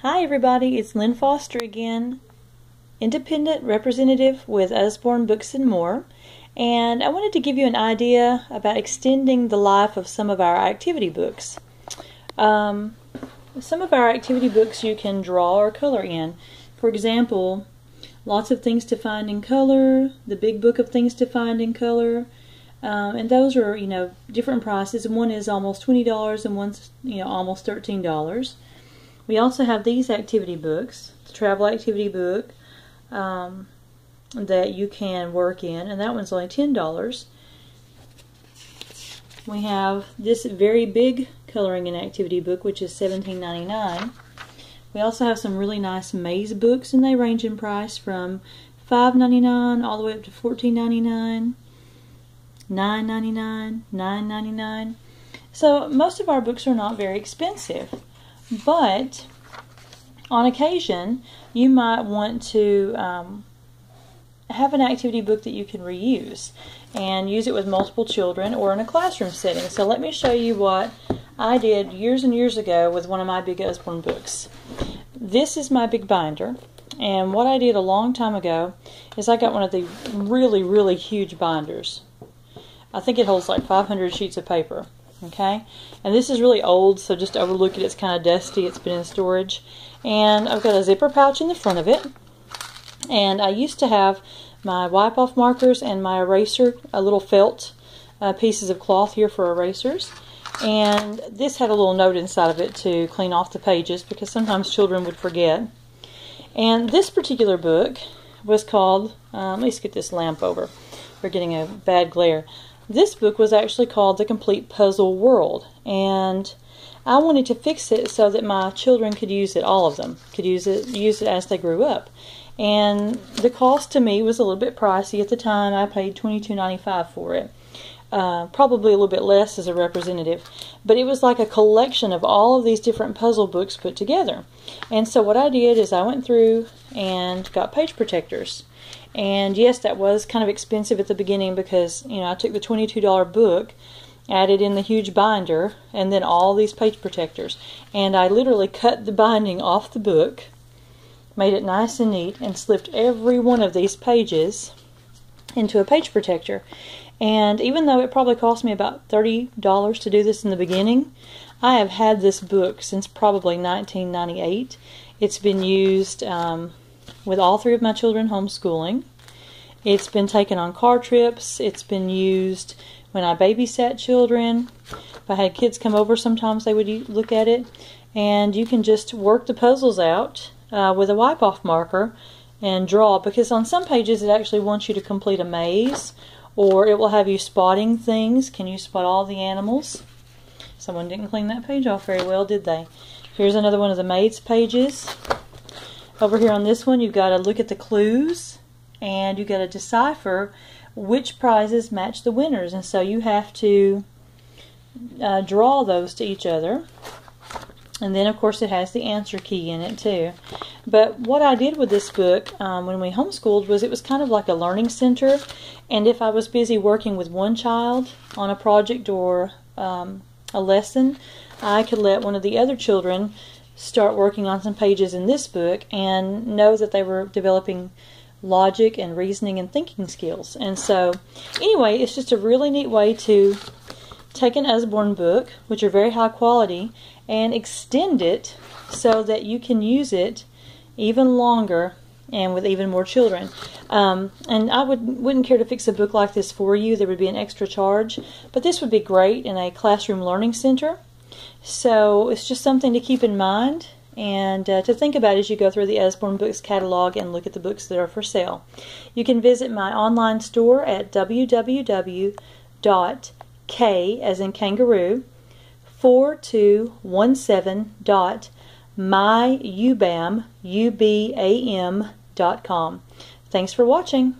Hi everybody, it's Lynn Foster again, independent representative with Usborne Books and More, and I wanted to give you an idea about extending the life of some of our activity books. Some of our activity books you can draw or color in. For example, Lots of Things to Find in Color, the Big Book of Things to Find in Color, and those are, different prices, and one is almost $20 and one's, almost $13. We also have these activity books, the travel activity book that you can work in, and that one's only $10. We have this very big coloring and activity book, which is $17.99. We also have some really nice maze books, and they range in price from $5.99 all the way up to $14.99, $9.99, $9.99. So most of our books are not very expensive. But on occasion, you might want to have an activity book that you can reuse and use it with multiple children or in a classroom setting. So let me show you what I did years and years ago with one of my big Usborne books. This is my big binder, and what I did a long time ago is I got one of the really, really huge binders. I think it holds like 500 sheets of paper. Okay, and this is really old, so just overlook it. It's kind of dusty. It's been in storage. And I've got a zipper pouch in the front of it. And I used to have my wipe-off markers and my eraser, little felt pieces of cloth here for erasers. And this had a little note inside of it to clean off the pages because sometimes children would forget. And this particular book was called, let me just get this lamp over. We're getting a bad glare. This book was actually called The Complete Puzzle World, and I wanted to fix it so that my children could use it, all of them, could use it as they grew up. And the cost to me was a little bit pricey at the time. I paid $22.95 for it. Probably a little bit less as a representative, but it was like a collection of all of these different puzzle books put together. And so what I did is I went through and got page protectors. And yes, that was kind of expensive at the beginning because, I took the $22 book, added in the huge binder, and then all these page protectors. And I literally cut the binding off the book, made it nice and neat, and slipped every one of these pages into a page protector. And even though it probably cost me about $30 to do this in the beginning, I have had this book since probably 1998. It's been used with all three of my children homeschooling. It's been taken on car trips. It's been used when I babysat children. If I had kids come over, sometimes they would look at it. And you can just work the puzzles out with a wipe-off marker and draw, because on some pages it actually wants you to complete a maze, or it will have you spotting things. Can you spot all the animals? Someone didn't clean that page off very well, did they? Here's another one of the maze pages. Over here on this one, you've got to look at the clues, and you've got to decipher which prizes match the winners. And so you have to draw those to each other. And then, of course, it has the answer key in it, too. But what I did with this book when we homeschooled was it was kind of like a learning center. And if I was busy working with one child on a project or a lesson, I could let one of the other children start working on some pages in this book and know that they were developing logic and reasoning and thinking skills. And so, anyway, it's just a really neat way to take an Usborne book, which are very high quality, and extend it so that you can use it even longer and with even more children. And I wouldn't care to fix a book like this for you. There would be an extra charge, but this would be great in a classroom learning center. So it's just something to keep in mind and to think about as you go through the Usborne Books catalog and look at the books that are for sale. You can visit my online store at www.k, as in kangaroo, 4217.myubam.com. Thanks for watching.